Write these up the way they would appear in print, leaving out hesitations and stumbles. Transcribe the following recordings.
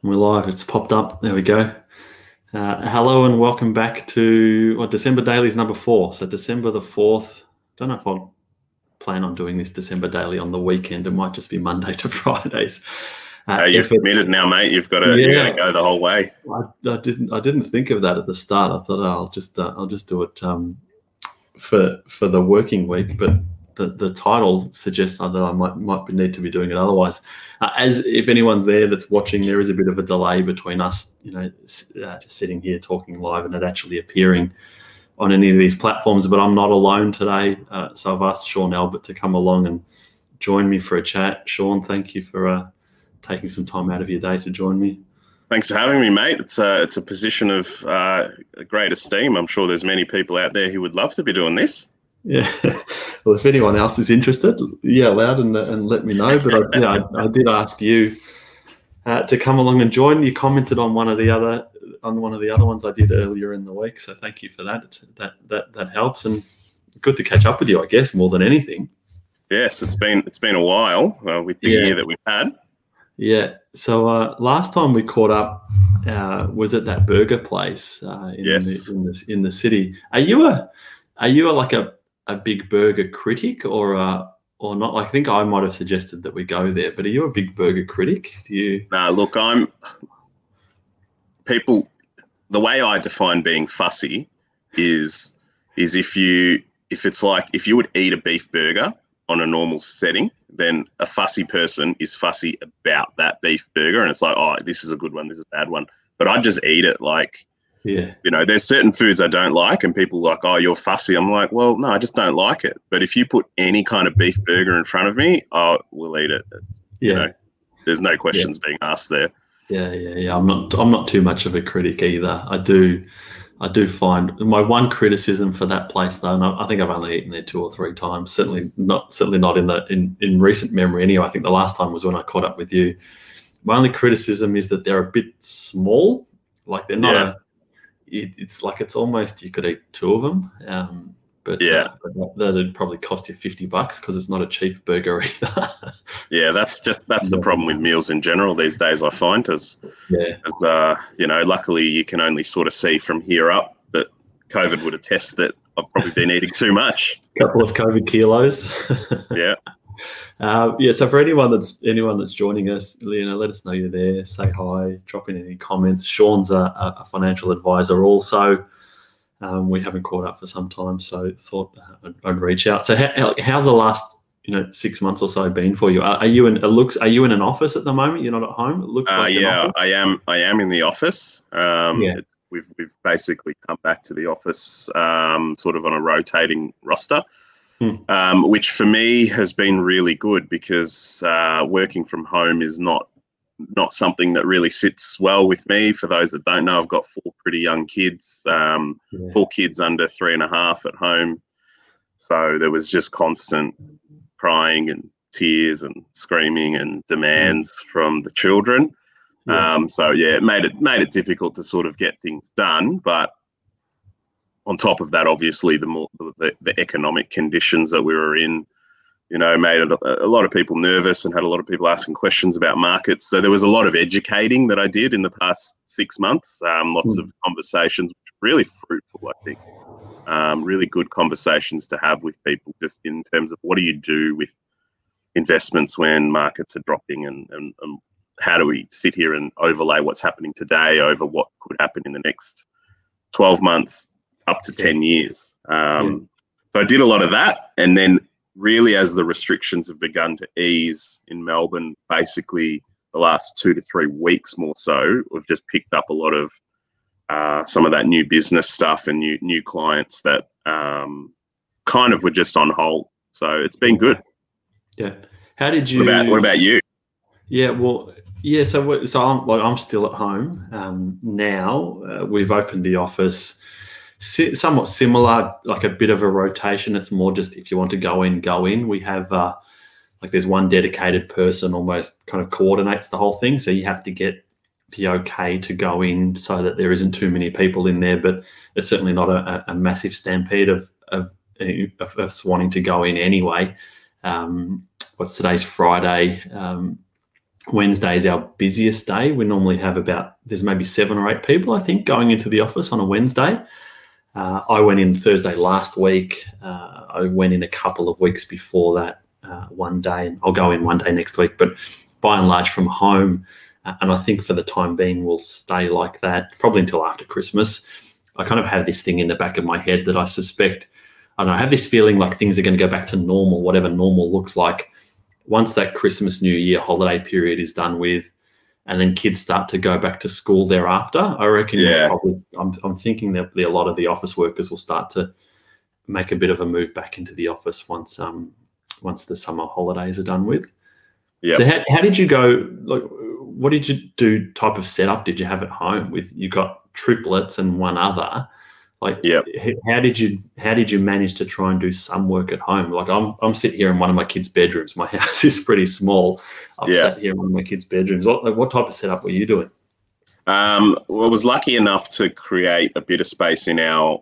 We're live. It's popped up. There we go. Hello and welcome back to December Dailies number 4. So December the 4th. Don't know if I'll plan on doing this December Daily on the weekend. It might just be Monday to Fridays. You've committed now, mate. You've got to. You're going to go the whole way. I didn't think of that at the start. I thought I'll just do it for the working week, but the title suggests that I might need to be doing it otherwise. As if anyone's there that's watching, there is a bit of a delay between us, sitting here talking live and it actually appearing on any of these platforms. But I'm not alone today, so I've asked Shaun Albert to come along and join me for a chat. Shaun, thank you for taking some time out of your day to join me. Thanks for having me, mate. It's a position of great esteem. I'm sure there's many people out there who would love to be doing this. Yeah. Well, if anyone else is interested, yell out and let me know. But I did ask you to come along and join. You commented on one of the other ones I did earlier in the week, so thank you for that. That helps, and good to catch up with you, I guess, more than anything. Yes, it's been a while with the year that we've had. Yeah. So last time we caught up was at that burger place in the city. Are you like a big burger critic or not? I think I might have suggested that we go there, but are you a big burger critic? Do you? No, look, the way I define being fussy is if you would eat a beef burger on a normal setting, then a fussy person is fussy about that beef burger, and it's like, oh, this is a good one, this is a bad one, but I just eat it. Like, yeah, there's certain foods I don't like, and people are like, oh, you're fussy. I'm like, well, no, I just don't like it. But if you put any kind of beef burger in front of me, we'll eat it. There's no questions being asked there. Yeah. I'm not too much of a critic either. I do find my one criticism for that place, though, and I think I've only eaten there 2 or 3 times. Certainly not in recent memory. Anyway, I think the last time was when I caught up with you. My only criticism is that they're a bit small. Like they're not it's like it's almost you could eat 2 of them. But that'd probably cost you $50 because it's not a cheap burger either. Yeah, that's the problem with meals in general these days, I find. Luckily you can only sort of see from here up, but COVID would attest that I've probably been eating too much. Couple of COVID kilos. Yeah. So for anyone that's joining us, let us know you're there. Say hi, drop in any comments. Shaun's a financial advisor also. We haven't caught up for some time, so thought I'd reach out. So how's the last 6 months or so been for you? Are you in an office at the moment? You're not at home? It looks like I am in the office. We've basically come back to the office sort of on a rotating roster. Which for me has been really good because working from home is not something that really sits well with me. For those that don't know, I've got 4 pretty young kids, 4 kids under 3.5 at home. So there was just constant crying and tears and screaming and demands from the children. It made it difficult to sort of get things done. But on top of that, obviously, the economic conditions that we were in, made a lot of people nervous and had a lot of people asking questions about markets. So there was a lot of educating that I did in the past 6 months, lots of conversations, really fruitful, I think. Really good conversations to have with people just in terms of what do you do with investments when markets are dropping and how do we sit here and overlay what's happening today over what could happen in the next 12 months, up to 10 years. So I did a lot of that. And then really as the restrictions have begun to ease in Melbourne, basically the last 2 to 3 weeks more so, we've just picked up a lot of some of that new business stuff and new clients that kind of were just on hold. So it's been good. Yeah. How did you? What about you? Yeah. Well. Yeah. So I'm still at home now. We've opened the office. Somewhat similar, like a bit of a rotation. It's more just if you want to go in. We have there's one dedicated person almost kind of coordinates the whole thing. So you have to get the okay to go in so that there isn't too many people in there, but it's certainly not a massive stampede of us wanting to go in anyway. Today's Friday. Wednesday is our busiest day. We normally have there's maybe 7 or 8 people, I think, going into the office on a Wednesday. I went in Thursday last week. I went in a couple of weeks before that one day, and I'll go in one day next week, but by and large from home. And I think for the time being, we'll stay like that, probably until after Christmas. I kind of have this thing in the back of my head that I suspect, I don't know, I have this feeling like things are going to go back to normal, whatever normal looks like, once that Christmas, New Year holiday period is done with, and then kids start to go back to school thereafter. I reckon I'm thinking there'll be a lot of the office workers will start to make a bit of a move back into the office once the summer holidays are done with. Yeah. So how did you go? Like, what did you do? Type of setup did you have at home? You got triplets and one other. Like, how did you manage to try and do some work at home? Like, I'm sitting here in one of my kids' bedrooms. My house is pretty small. I've sat here in one of my kids' bedrooms. What type of setup were you doing? Well, I was lucky enough to create a bit of space in our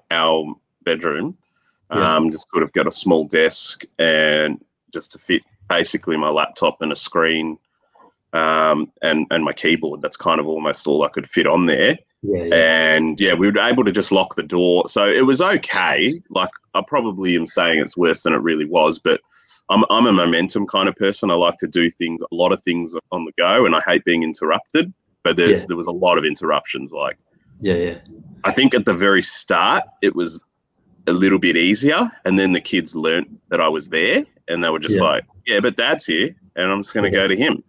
bedroom. Just sort of got a small desk and just to fit basically my laptop and a screen, and my keyboard. That's kind of almost all I could fit on there. And we were able to just lock the door. So it was okay. Like, I probably am saying it's worse than it really was, but I'm a momentum kind of person. I like to do a lot of things on the go, and I hate being interrupted. But there was a lot of interruptions. Like, I think at the very start it was a little bit easier, and then the kids learnt that I was there, and they were just like, but Dad's here, and I'm just going to go to him.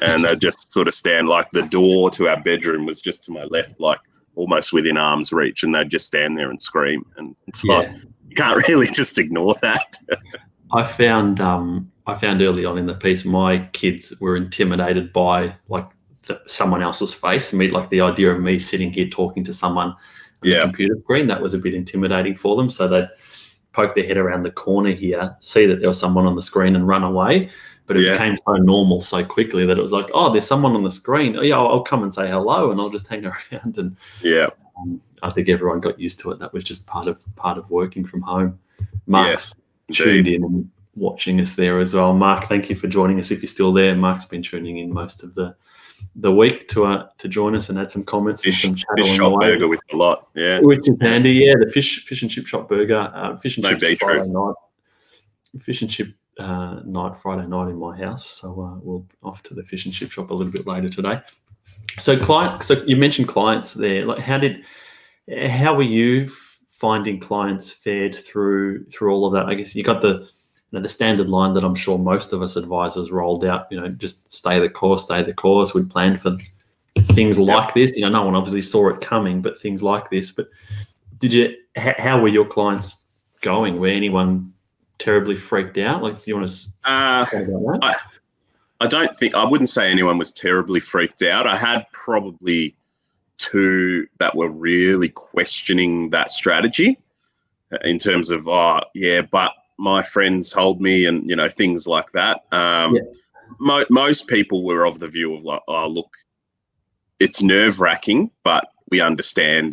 And they'd just sort of stand, like, the door to our bedroom was just to my left, like almost within arm's reach, and they'd just stand there and scream. And it's like, you can't really just ignore that. I found early on in the piece, my kids were intimidated by like someone else's face. Like the idea of me sitting here talking to someone on the computer screen, that was a bit intimidating for them. So they'd poke their head around the corner here, see that there was someone on the screen and run away. But it became so normal so quickly that it was like, oh, there's someone on the screen. Oh, yeah, I'll come and say hello, and I'll just hang around. And I think everyone got used to it. That was just part of working from home. Mark's tuned in and watching us there as well. Mark, thank you for joining us. If you're still there, Mark's been tuning in most of the week to join us and add some comments and some chat fish shop burger with a lot, which is handy. Yeah, the fish and chip shop burger, fish and chips Friday night. Fish and chip Friday night in my house. So we'll off to the fish and chip shop a little bit later today. So you mentioned clients there. Like, how were you finding clients fared through all of that? I guess you got the standard line that I'm sure most of us advisors rolled out. Just stay the course. We planned for things like this. No one obviously saw it coming, but things like this. But how were your clients going? Were anyone terribly freaked out? Like, do you want to talk about that? I wouldn't say anyone was terribly freaked out. I had probably 2 that were really questioning that strategy in terms of, but my friends told me, and things like that. Most people were of the view of like, oh, look, it's nerve-wracking, but we understand,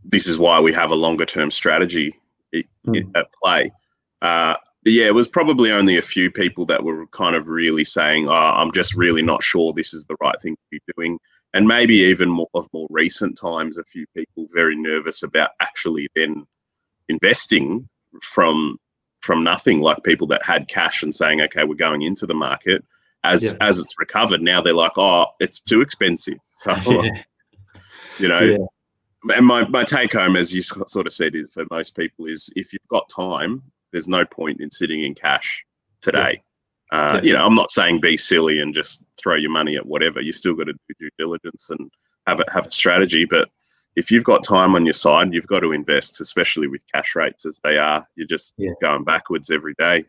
this is why we have a longer-term strategy at play. It was probably only a few people that were kind of really saying, oh, I'm just really not sure this is the right thing to be doing. And maybe even more recent times, a few people very nervous about actually then investing from nothing, like people that had cash and saying, okay, we're going into the market. As it's recovered, now they're like, oh, it's too expensive. So, and my take home, as you sort of said, is for most people is if you've got time, there's no point in sitting in cash today. I'm not saying be silly and just throw your money at whatever. You still got to do due diligence and have a strategy. But if you've got time on your side, you've got to invest, especially with cash rates as they are. You're just going backwards every day.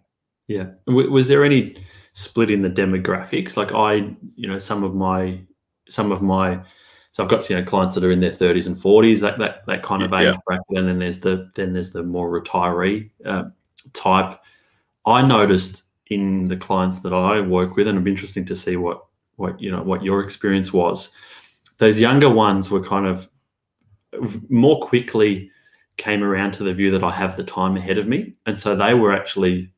Yeah. Was there any split in the demographics? Like some of my so I've got clients that are in their 30s and 40s, that kind of age bracket, and then there's the more retiree type. I noticed in the clients that I work with, and it'd be interesting to see what your experience was. Those younger ones were kind of more quickly came around to the view that I have the time ahead of me, and so they were actually,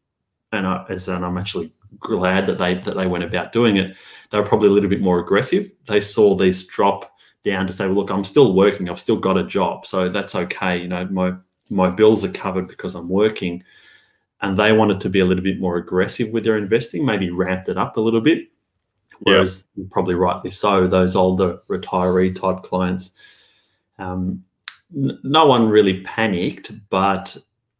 and I'm actually glad that they went about doing it. They were probably a little bit more aggressive. They saw these drop down to say, well, look, I'm still working. I've still got a job, so that's okay. You know, my bills are covered because I'm working. And they wanted to be a little bit more aggressive with their investing, maybe ramped it up a little bit. Whereas, probably rightly so, those older retiree type clients, no one really panicked, but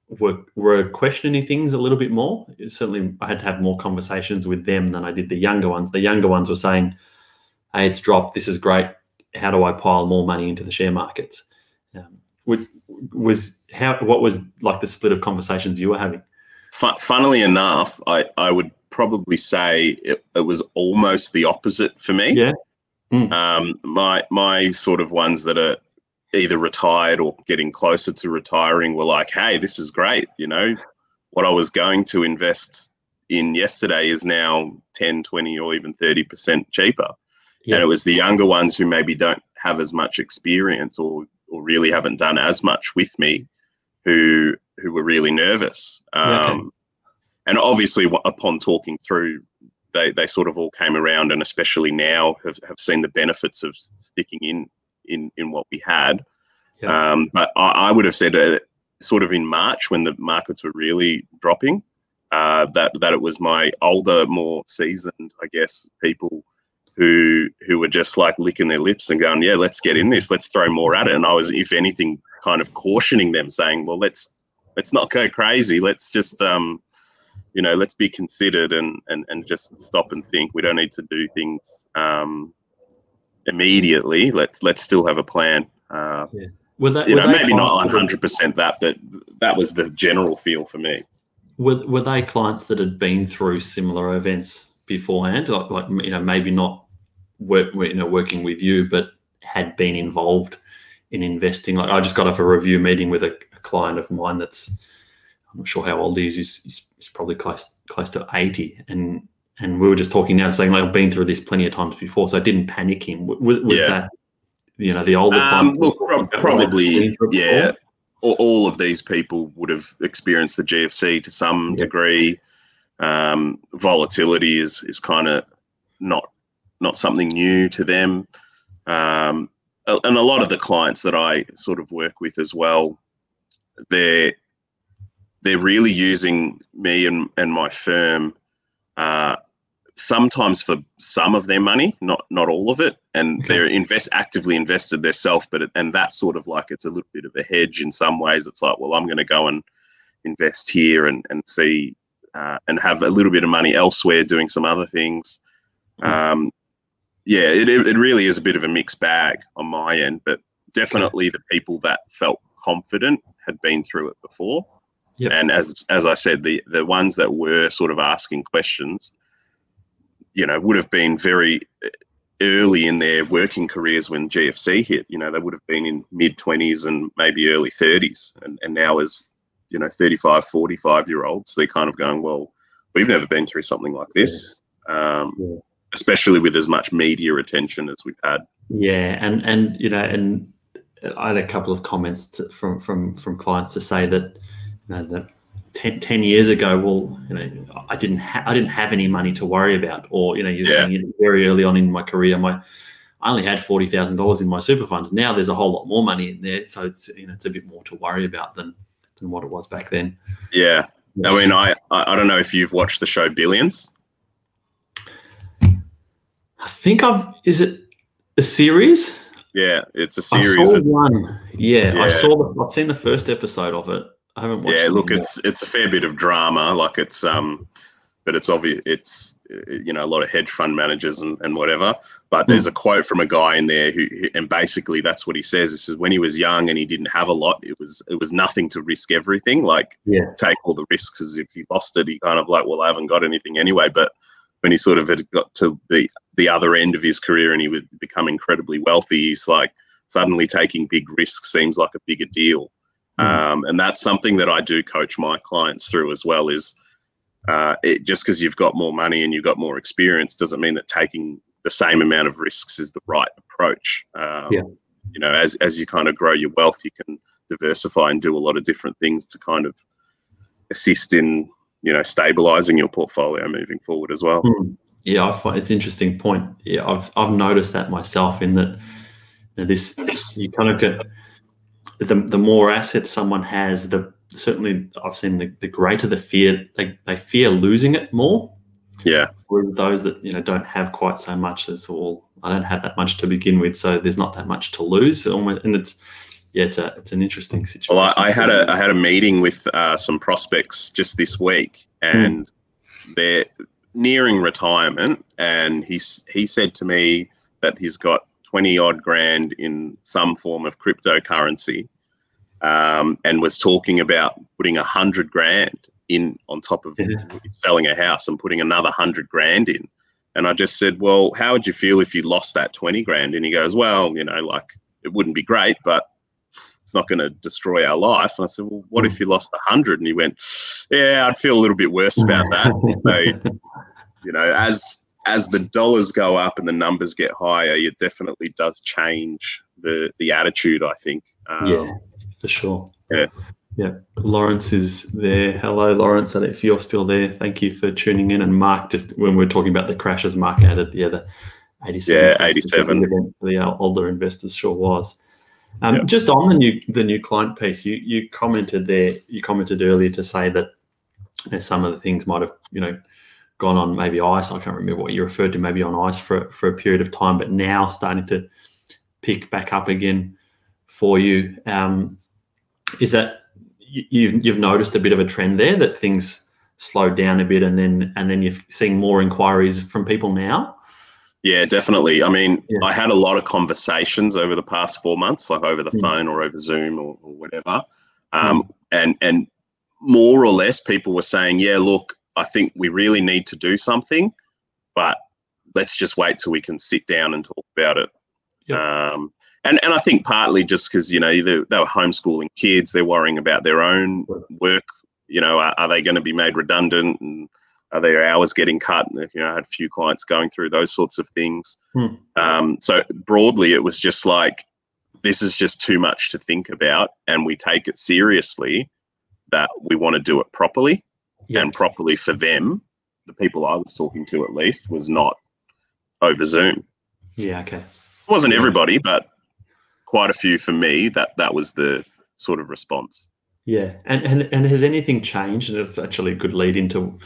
were questioning things a little bit more. Certainly, I had to have more conversations with them than I did the younger ones. The younger ones were saying, hey, it's dropped. This is great. How do I pile more money into the share markets? What was like the split of conversations you were having? Funnily enough, I would probably say it was almost the opposite for me. Yeah. My sort of ones that are either retired or getting closer to retiring were like, hey, this is great. You know, what I was going to invest in yesterday is now 10, 20 or even 30% cheaper. Yeah. And it was the younger ones who maybe don't have as much experience or really haven't done as much with me who were really nervous. And obviously upon talking through, they sort of all came around, and especially now have seen the benefits of sticking in what we had. Yeah. But I would have said sort of in March when the markets were really dropping, that it was my older, more seasoned, I guess, people who were just like licking their lips and going, yeah, let's get in this, let's throw more at it. And I was, if anything, kind of cautioning them, saying, well, let's not go crazy. Let's just, let's be considered and just stop and think. We don't need to do things immediately. Let's still have a plan. Yeah. Maybe not 100% that, but that was the general feel for me. Were they clients that had been through similar events beforehand, like maybe not working with you, but had been involved in investing? Like, I just got off a review meeting with a client of mine that's, I'm not sure how old he is. He's probably close to 80, and we were just talking now, saying like, I've been through this plenty of times before, so I didn't panic him. Was that the older clients? Look, probably, yeah. All of these people would have experienced the GFC to some degree. Volatility is kind of not something new to them. And a lot of the clients that I sort of work with as well, they're really using me and my firm sometimes for some of their money, not all of it, and they're actively invested themselves. And that's sort of like, it's a little bit of a hedge in some ways. It's like, well, I'm going to go and invest here and see and have a little bit of money elsewhere doing some other things. It really is a bit of a mixed bag on my end, but definitely the people that felt confident had been through it before. Yep. And as I said, the ones that were sort of asking questions, would have been very early in their working careers when GFC hit. They would have been in mid-20s and maybe early 30s. And now as, 35, 45-year-olds, they're kind of going, well, we've never been through something like this, especially with as much media attention as we've had. Yeah, and I had a couple of comments from clients to say that, that 10 years ago, well, I didn't have any money to worry about, or you're saying very early on in my career, I only had $40,000 in my super fund. Now there's a whole lot more money in there, so it's it's a bit more to worry about than what it was back then. Yeah, I mean, I don't know if you've watched the show Billions. I think is it a series? Yeah, it's a series. I saw one. Yeah. I've seen the first episode of it. I haven't watched it. Yeah, look, it's a fair bit of drama. Like but it's obvious. It's a lot of hedge fund managers and whatever. But there's a quote from a guy in there and basically that's what he says. He says when he was young and he didn't have a lot, it was nothing to risk everything. Like take all the risks, because if he lost it, he kind of like, well, I haven't got anything anyway. But when he sort of had got to the other end of his career and he would become incredibly wealthy, he's like, suddenly taking big risks seems like a bigger deal. And that's something that I do coach my clients through as well, is just because you've got more money and you've got more experience doesn't mean that taking the same amount of risks is the right approach. As you kind of grow your wealth, you can diversify and do a lot of different things to kind of assist in stabilizing your portfolio moving forward as well. Yeah, I find it's an interesting point. Yeah, I've noticed that myself in that this you kind of get the more assets someone has, certainly I've seen the greater the fear, they fear losing it more. Yeah. Whereas those that don't have quite so much as I don't have that much to begin with, so there's not that much to lose. And it's an interesting situation. Well, I had a meeting with some prospects just this week, and they're nearing retirement, and he said to me that he's got 20 odd grand in some form of cryptocurrency, and was talking about putting 100 grand in on top of selling a house and putting another 100 grand in. And I just said, well, how would you feel if you lost that 20 grand? And he goes, well, like it wouldn't be great, but it's not going to destroy our life. And I said, well, what if you lost 100? And he went, yeah, I'd feel a little bit worse about that. So, as the dollars go up and the numbers get higher, it definitely does change the attitude, I think. Yeah, for sure. Yeah. Yeah. Lawrence is there. Hello, Lawrence. And if you're still there, thank you for tuning in. And Mark, just when we're talking about the crashes, Mark added the 87. Yeah, 87. The older investors sure was. Just on the new client piece, you commented there. You commented earlier to say that some of the things might have gone on maybe ice. I can't remember what you referred to, maybe on ice for a period of time, but now starting to pick back up again for you. Is that you've noticed a bit of a trend there that things slowed down a bit, and then you're seeing more inquiries from people now? Yeah, definitely. I mean, I had a lot of conversations over the past 4 months, like over the phone or over Zoom or whatever. And more or less people were saying, yeah, look, I think we really need to do something, but let's just wait till we can sit down and talk about it. Yep. And I think partly just because, they were homeschooling kids, they're worrying about their own work. Are they going to be made redundant, and are their hours getting cut? And I had a few clients going through those sorts of things. So broadly, it was just like, this is just too much to think about, and we take it seriously that we want to do it properly. And properly for them, the people I was talking to at least, was not over Zoom. Yeah, okay. It wasn't everybody, but quite a few for me, that was the sort of response. Yeah. And has anything changed? And it's actually a good lead into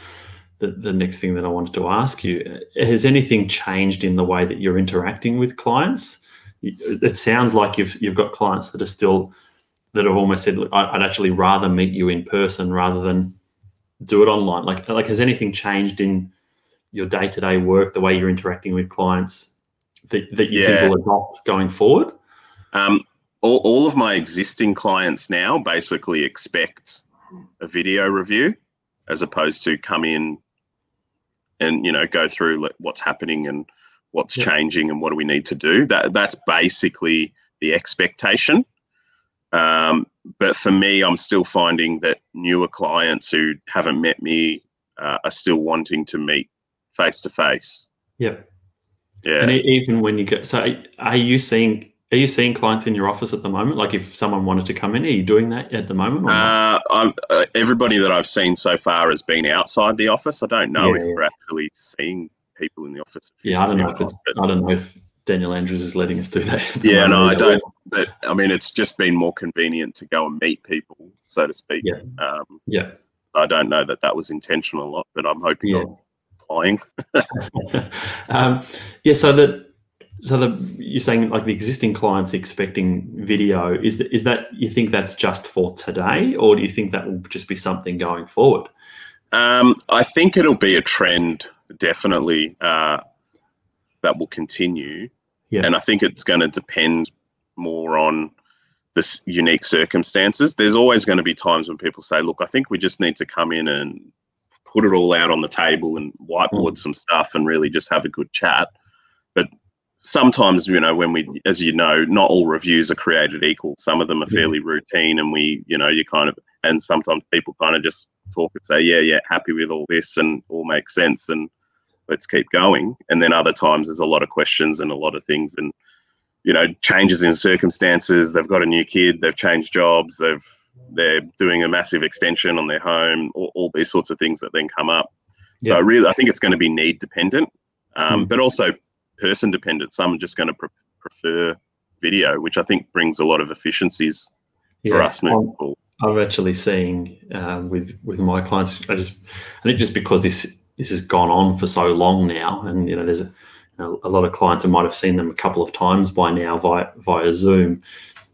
the next thing that I wanted to ask you. Has anything changed in the way that you're interacting with clients? It sounds like you've got clients that have almost said, look, I'd actually rather meet you in person rather than do it online. Like has anything changed in your day-to-day work, the way you're interacting with clients that you think will adopt going forward? All of my existing clients now basically expect a video review as opposed to come in and, go through what's happening and what's changing and what do we need to do. That's basically the expectation. But for me, I'm still finding that newer clients who haven't met me are still wanting to meet face to face. Yeah. Yeah. And even when you go, so are you seeing clients in your office at the moment? Like if someone wanted to come in, are you doing that at the moment? Or not? Everybody that I've seen so far has been outside the office. I don't know if we're actually seeing people in the office. Yeah, I don't know if Daniel Andrews is letting us do that. Yeah, no, I don't. But I mean, it's just been more convenient to go and meet people, so to speak. Yeah. I don't know that was intentional or not, but I'm hoping I'm applying. So you're saying like the existing clients expecting video, is that you think that's just for today, or do you think that will just be something going forward? I think it'll be a trend, definitely, that will continue. Yeah. And I think it's going to depend more on the unique circumstances. There's always going to be times when people say, look, I think we just need to come in and put it all out on the table and whiteboard some stuff and really just have a good chat. But sometimes, when we, as you know, not all reviews are created equal. Some of them are fairly routine, and and sometimes people kind of just talk and say, yeah, happy with all this and all makes sense and let's keep going. And then other times there's a lot of questions and a lot of things and, changes in circumstances. They've got a new kid, they've changed jobs, they've they're doing a massive extension on their home, all these sorts of things that then come up. So I think it's going to be need dependent, but also person dependent. Some are just going to prefer video, which I think brings a lot of efficiencies for us moving forward. I'm actually seeing with my clients, I think just because this has gone on for so long now, and there's a lot of clients, I might have seen them a couple of times by now via Zoom.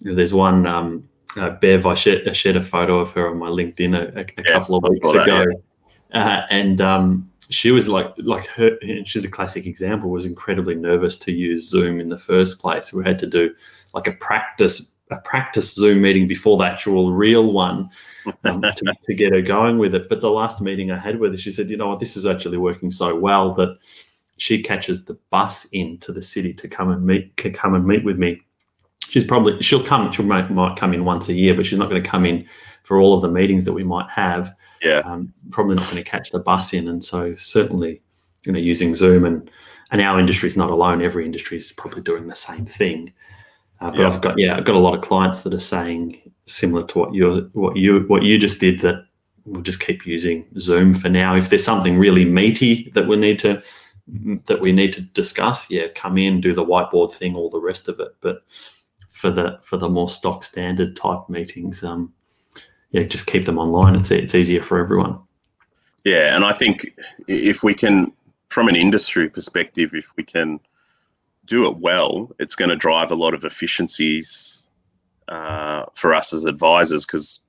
There's one Bev, I shared a photo of her on my LinkedIn a couple of weeks ago, and she was like her. She's the classic example. Was incredibly nervous to use Zoom in the first place. We had to do like a practice Zoom meeting before the actual real one to get her going with it. But the last meeting I had with her, she said, "You know what? This is actually working so well that she catches the bus into the city to come and meet with me. She'll might come in once a year, but she's not going to come in for all of the meetings that we might have. Probably not going to catch the bus in. And so certainly, using Zoom and our industry is not alone. Every industry is probably doing the same thing. But I've got a lot of clients that are saying similar to what you just did, that we'll just keep using Zoom for now. If there's something really meaty that we need to discuss, come in, do the whiteboard thing, all the rest of it. But for the more stock standard type meetings, just keep them online. It's easier for everyone. Yeah, and I think if we can, from an industry perspective, if we can do it well, it's going to drive a lot of efficiencies for us as advisors, because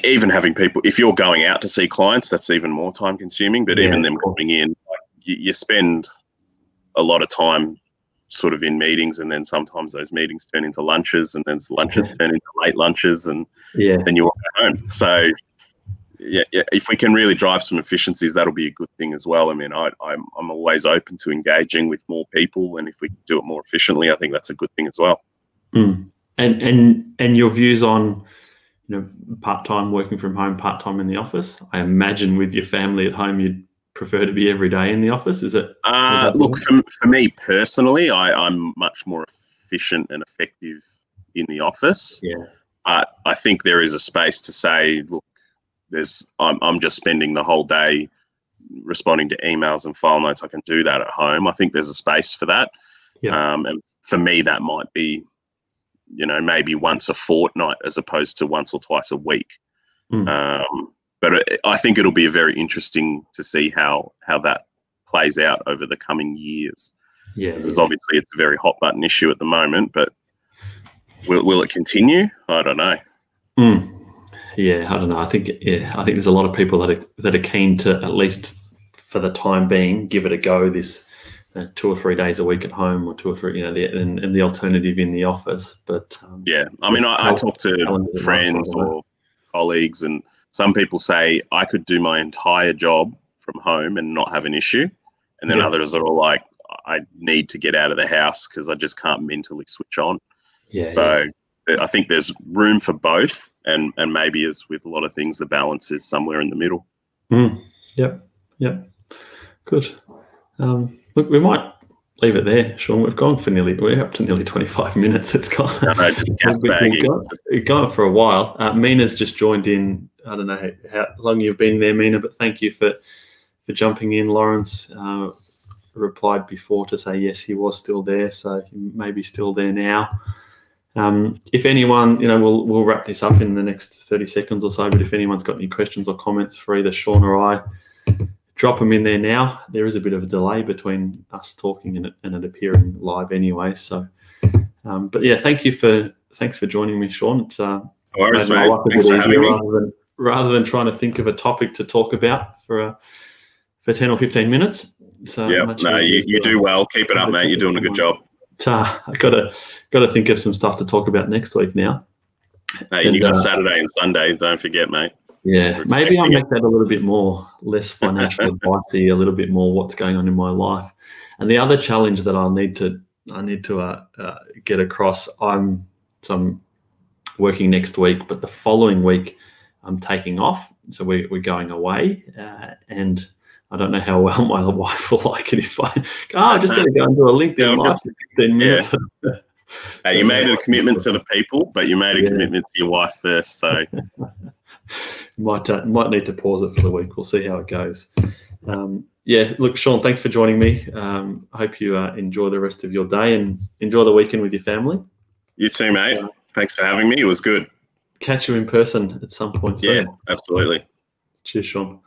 even having people, if you're going out to see clients, that's even more time consuming, but even them coming in, you spend a lot of time sort of in meetings, and then sometimes those meetings turn into lunches, and then lunches turn into late lunches, and then you walk home. So if we can really drive some efficiencies, that'll be a good thing as well. I mean, I'm always open to engaging with more people, and if we do it more efficiently, I think that's a good thing as well. And your views on part-time working from home, part-time in the office? I imagine with your family at home, you'd prefer to be every day in the office. Is it? Look, for me personally, I'm much more efficient and effective in the office. But I think there is a space to say, look, I'm just spending the whole day responding to emails and file notes. I can do that at home. I think there's a space for that. And for me, that might be, maybe once a fortnight as opposed to once or twice a week. But I think it'll be very interesting to see how that plays out over the coming years. Because obviously it's a very hot button issue at the moment, but will it continue? I don't know. I don't know. I think there's a lot of people that are keen to, at least for the time being, give it a go. This 2 or 3 days a week at home, or 2 or 3, and the alternative in the office. But I mean, I talk to friends or colleagues, and some people say I could do my entire job from home and not have an issue, and then others are all like, I need to get out of the house because I just can't mentally switch on. I think there's room for both, and maybe as with a lot of things, the balance is somewhere in the middle. Yep. Good. Look, we might leave it there, Shaun. We're up to nearly 25 minutes. It's gone. It's gone for a while. Mina's just joined in. I don't know how long you've been there, Mina, but thank you for jumping in. Lawrence replied before to say yes, he was still there, so he may be still there now. If anyone, we'll wrap this up in the next 30 seconds or so, but if anyone's got any questions or comments for either Shaun or I, drop them in there now. There is a bit of a delay between us talking and it appearing live anyway. So, but yeah, thanks for joining me, Shaun. It's no worries, mate. Thanks for having me. Rather than trying to think of a topic to talk about for 10 or 15 minutes. So you do well. Keep it up, mate. You're doing a good job. I got to think of some stuff to talk about next week now. Hey, you got Saturday and Sunday. Don't forget, mate. Yeah, maybe I'll make that a little bit less financial advice-y, a little bit more what's going on in my life. And the other challenge that I need to get across, I'm working next week, but the following week I'm taking off. So we're going away, and I don't know how well my wife will like it if I'm just going to go and do a LinkedIn live for 15 minutes. You made a commitment to the people, but you made a commitment to your wife first. So might need to pause it for the week. We'll see how it goes. Yeah, look, Shaun, thanks for joining me. I hope you enjoy the rest of your day and enjoy the weekend with your family. You too, mate. Thanks for having me. It was good. Catch you in person at some point soon. Yeah, absolutely. Cheers, Shaun.